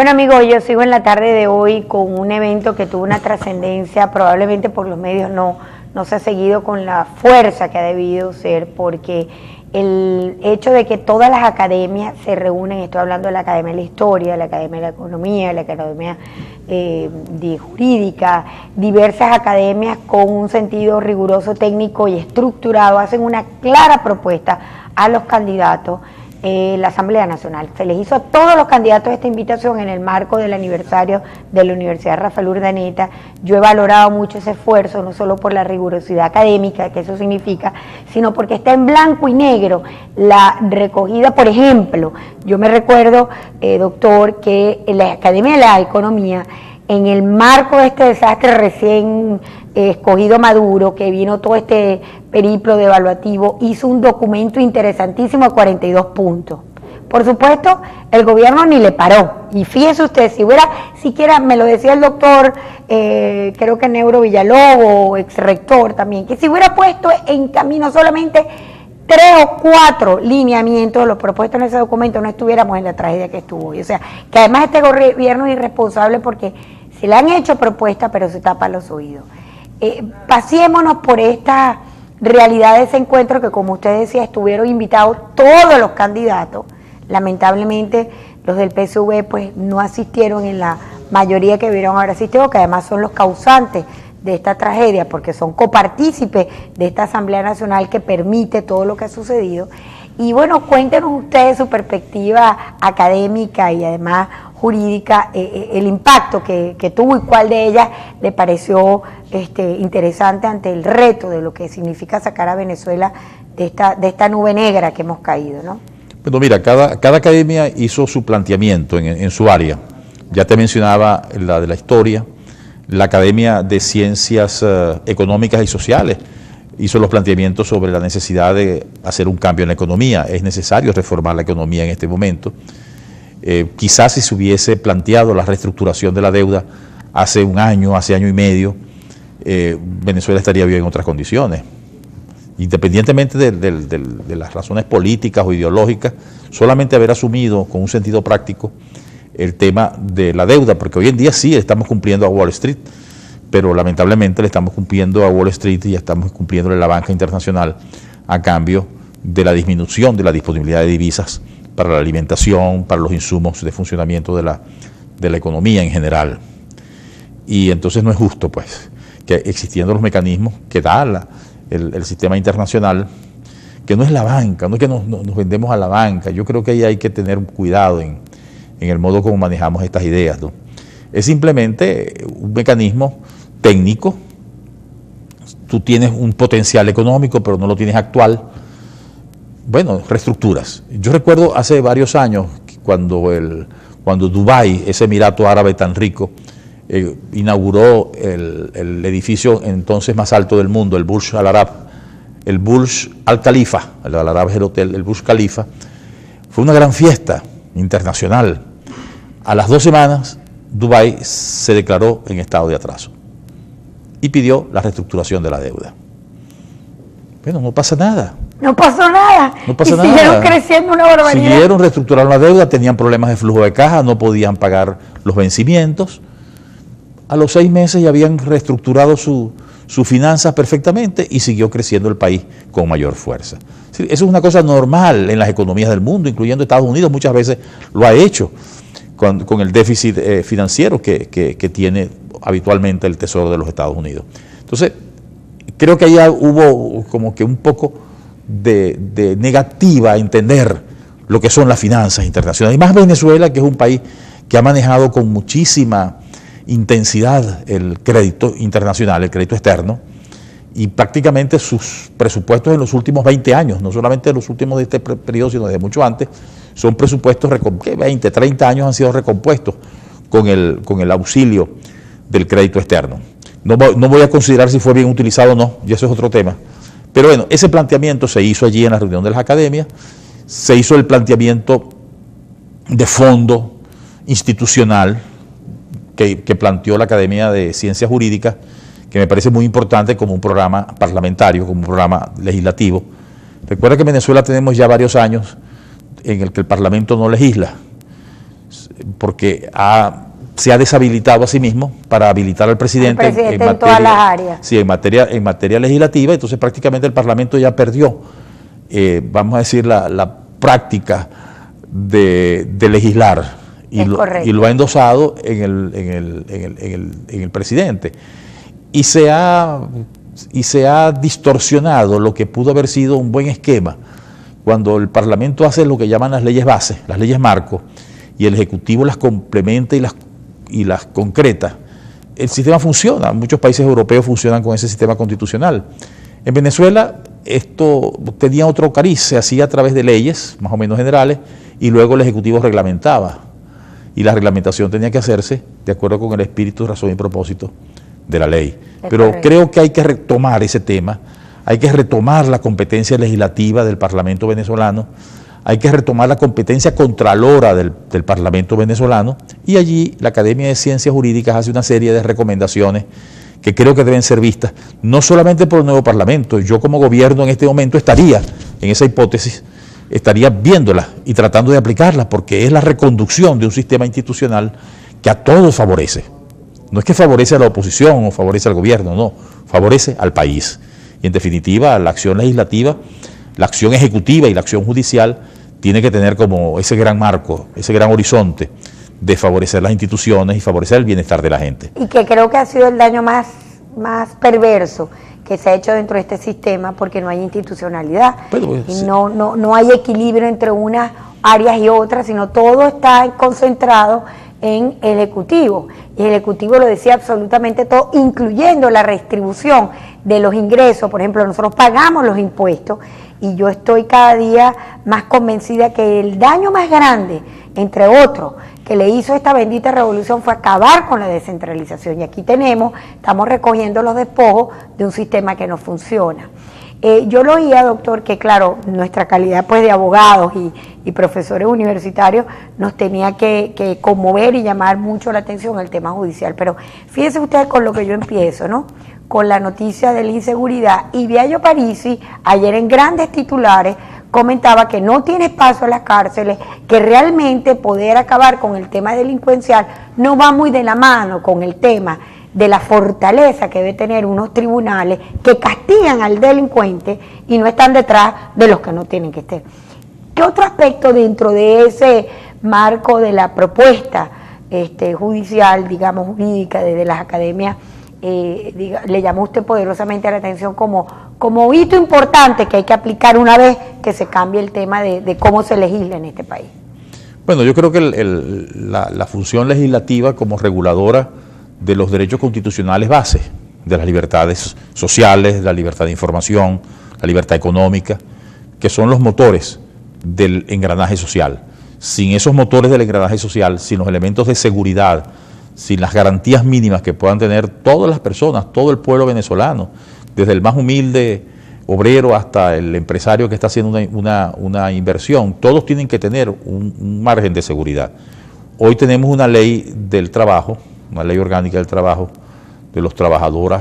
Bueno amigos, yo sigo en la tarde de hoy con un evento que tuvo una trascendencia, probablemente por los medios no se ha seguido con la fuerza que ha debido ser, porque el hecho de que todas las academias se reúnen, estoy hablando de la Academia de la Historia, de la Academia de la Economía, de la Academia de Jurídica, diversas academias con un sentido riguroso, técnico y estructurado, hacen una clara propuesta a los candidatos. La Asamblea Nacional. Se les hizo a todos los candidatos esta invitación en el marco del aniversario de la Universidad Rafael Urdaneta. Yo he valorado mucho ese esfuerzo, no solo por la rigurosidad académica, que eso significa, sino porque está en blanco y negro la recogida. Por ejemplo, yo me recuerdo, doctor, que en la Academia de la Economía, en el marco de este desastre recién escogido Maduro, que vino todo este periplo de evaluativo, hizo un documento interesantísimo de 42 puntos. Por supuesto, el gobierno ni le paró. Y fíjese usted, si hubiera siquiera, me lo decía el doctor, creo que Neuro Villalobos, ex rector también, que si hubiera puesto en camino solamente 3 o 4 lineamientos de los propuestos en ese documento, no estuviéramos en la tragedia que estuvo hoy. O sea, que además este gobierno es irresponsable porque se le han hecho propuestas, pero se tapa los oídos. Pasémonos por esta realidad de ese encuentro que, como usted decía, estuvieron invitados todos los candidatos. Lamentablemente los del PSV pues no asistieron en la mayoría que hubieran haber asistido, que además son los causantes de esta tragedia, porque son copartícipes de esta Asamblea Nacional que permite todo lo que ha sucedido. Y bueno, cuéntenos ustedes su perspectiva académica y además jurídica, el impacto que tuvo y cuál de ellas le pareció interesante ante el reto de lo que significa sacar a Venezuela de esta nube negra que hemos caído, ¿no? Bueno, mira, cada academia hizo su planteamiento en su área. Ya te mencionaba la de la historia, la Academia de Ciencias Económicas y Sociales hizo los planteamientos sobre la necesidad de hacer un cambio en la economía. Es necesario reformar la economía en este momento. Quizás si se hubiese planteado la reestructuración de la deuda hace un año, hace año y medio, Venezuela estaría bien en otras condiciones. Independientemente de las razones políticas o ideológicas, solamente haber asumido con un sentido práctico el tema de la deuda, porque hoy en día sí estamos cumpliendo a Wall Street, pero lamentablemente le estamos cumpliendo a Wall Street y estamos cumpliéndole a la banca internacional a cambio de la disminución de la disponibilidad de divisas para la alimentación, para los insumos de funcionamiento de la economía en general. Y entonces no es justo, pues, que existiendo los mecanismos que da el sistema internacional, que no es la banca, no es que nos vendemos a la banca. Yo creo que ahí hay que tener cuidado en el modo como manejamos estas ideas, ¿no? Es simplemente un mecanismo técnico. Tú tienes un potencial económico, pero no lo tienes actual. Bueno, reestructuras. Yo recuerdo hace varios años cuando Dubái, ese emirato árabe tan rico, inauguró el edificio entonces más alto del mundo, el Burj Al Arab, el Burj Al Khalifa, el Al Arab es el hotel, el Burj Khalifa. Fue una gran fiesta internacional. A las 2 semanas, Dubái se declaró en estado de atraso y pidió la reestructuración de la deuda. Bueno, no pasa nada. No pasó nada. No pasa nada. Siguieron creciendo una barbaridad. Siguieron reestructurando la deuda, tenían problemas de flujo de caja, no podían pagar los vencimientos. A los 6 meses ya habían reestructurado sus finanzas perfectamente y siguió creciendo el país con mayor fuerza. Eso es una cosa normal en las economías del mundo, incluyendo Estados Unidos, muchas veces lo ha hecho con el déficit financiero que tiene habitualmente el Tesoro de los Estados Unidos. Entonces, creo que allá hubo como que un poco de negativa a entender lo que son las finanzas internacionales. Y más Venezuela, que es un país que ha manejado con muchísima intensidad el crédito internacional, el crédito externo, y prácticamente sus presupuestos en los últimos 20 años, no solamente en los últimos de este periodo, sino desde mucho antes, son presupuestos que 20, 30 años han sido recompuestos con el auxilio del crédito externo. No voy a considerar si fue bien utilizado o no, y eso es otro tema. Pero bueno, ese planteamiento se hizo allí en la reunión de las academias, se hizo el planteamiento de fondo institucional que planteó la Academia de Ciencias Jurídicas, que me parece muy importante como un programa parlamentario, como un programa legislativo. Recuerda que en Venezuela tenemos ya varios años en el que el Parlamento no legisla. porque se ha deshabilitado a sí mismo para habilitar al presidente, en materia, todas las áreas. Sí, en materia legislativa. Entonces prácticamente el Parlamento ya perdió, vamos a decir, la práctica de legislar y lo ha endosado en el presidente. Y se ha distorsionado lo que pudo haber sido un buen esquema cuando el Parlamento hace lo que llaman las leyes base, las leyes marco, y el Ejecutivo las complementa y las concreta. El sistema funciona, muchos países europeos funcionan con ese sistema constitucional. En Venezuela esto tenía otro cariz, se hacía a través de leyes más o menos generales y luego el Ejecutivo reglamentaba, y la reglamentación tenía que hacerse de acuerdo con el espíritu, razón y propósito de la ley. Pero creo que hay que retomar ese tema, hay que retomar la competencia legislativa del Parlamento venezolano, hay que retomar la competencia contralora del Parlamento venezolano, y allí la Academia de Ciencias Jurídicas hace una serie de recomendaciones que creo que deben ser vistas, no solamente por el nuevo Parlamento. Yo como gobierno en este momento estaría en esa hipótesis, estaría viéndola y tratando de aplicarla, porque es la reconducción de un sistema institucional que a todos favorece. No es que favorece a la oposición o favorece al gobierno, no, favorece al país. Y en definitiva, la acción legislativa, la acción ejecutiva y la acción judicial tiene que tener como ese gran marco, ese gran horizonte de favorecer las instituciones y favorecer el bienestar de la gente. Y que creo que ha sido el daño más perverso que se ha hecho dentro de este sistema, porque no hay institucionalidad, y sí, no hay equilibrio entre unas áreas y otras, sino todo está concentrado en el Ejecutivo, y el Ejecutivo lo decía absolutamente todo, incluyendo la redistribución de los ingresos. Por ejemplo, nosotros pagamos los impuestos, y yo estoy cada día más convencida que el daño más grande, entre otros, que le hizo esta bendita revolución fue acabar con la descentralización, y aquí estamos recogiendo los despojos de un sistema que no funciona. Yo lo oía, doctor, que claro, nuestra calidad pues de abogados y profesores universitarios nos tenía que conmover y llamar mucho la atención el tema judicial, pero fíjense ustedes con lo que yo empiezo, ¿no? Con la noticia de la inseguridad, y Biagio Parisi ayer en grandes titulares comentaba que no tiene espacio en las cárceles, que realmente poder acabar con el tema delincuencial no va muy de la mano con el tema de la fortaleza que debe tener unos tribunales que castigan al delincuente y no están detrás de los que no tienen que estar. ¿Qué otro aspecto dentro de ese marco de la propuesta judicial, digamos jurídica, desde las academias, le llamó usted poderosamente la atención como hito importante que hay que aplicar una vez que se cambie el tema de cómo se legisla en este país? Bueno, yo creo que la función legislativa como reguladora de los derechos constitucionales base, de las libertades sociales, la libertad de información, la libertad económica, que son los motores del engranaje social. Sin esos motores del engranaje social, sin los elementos de seguridad, sin las garantías mínimas que puedan tener todas las personas, todo el pueblo venezolano, desde el más humilde obrero hasta el empresario que está haciendo una inversión, todos tienen que tener un margen de seguridad. Hoy tenemos una ley del trabajo, una ley orgánica del trabajo, de los trabajadores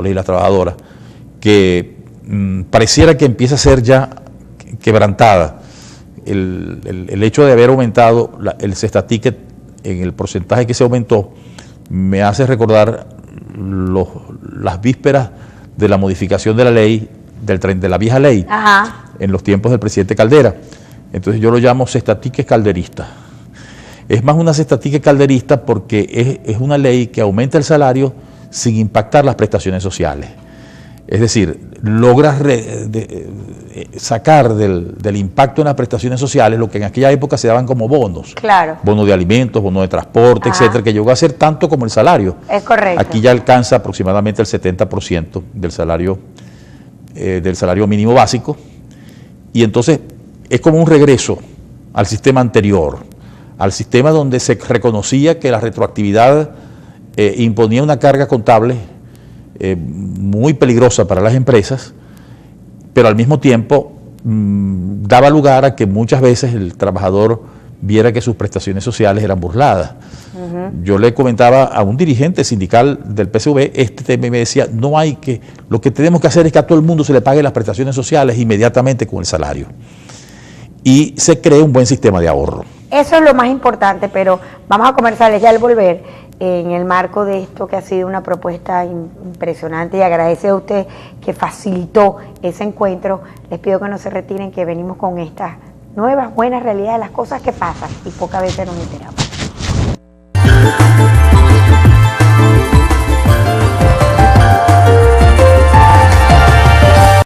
y las trabajadoras, que pareciera que empieza a ser ya quebrantada. El hecho de haber aumentado el cestaticket en el porcentaje que se aumentó me hace recordar las vísperas de la modificación de la ley, de la vieja ley, en los tiempos del presidente Caldera. Entonces yo lo llamo cestaticket calderista. Es más una cestaticket calderista porque es una ley que aumenta el salario sin impactar las prestaciones sociales. Es decir, logra sacar del impacto en las prestaciones sociales lo que en aquella época se daban como bonos. Claro. Bono de alimentos, bono de transporte, etcétera, que llegó a ser tanto como el salario. Es correcto. Aquí ya alcanza aproximadamente el 70% del salario mínimo básico, y entonces es como un regreso al sistema anterior, al sistema donde se reconocía que la retroactividad imponía una carga contable muy peligrosa para las empresas, pero al mismo tiempo daba lugar a que muchas veces el trabajador viera que sus prestaciones sociales eran burladas. Yo le comentaba a un dirigente sindical del PSV este tema y me decía, lo que tenemos que hacer es que a todo el mundo se le pague las prestaciones sociales inmediatamente con el salario. Y se cree un buen sistema de ahorro. Eso es lo más importante, pero vamos a conversarles ya al volver en el marco de esto que ha sido una propuesta impresionante, y agradece a usted que facilitó ese encuentro. Les pido que no se retiren, que venimos con estas nuevas, buenas realidades, las cosas que pasan y pocas veces nos enteramos.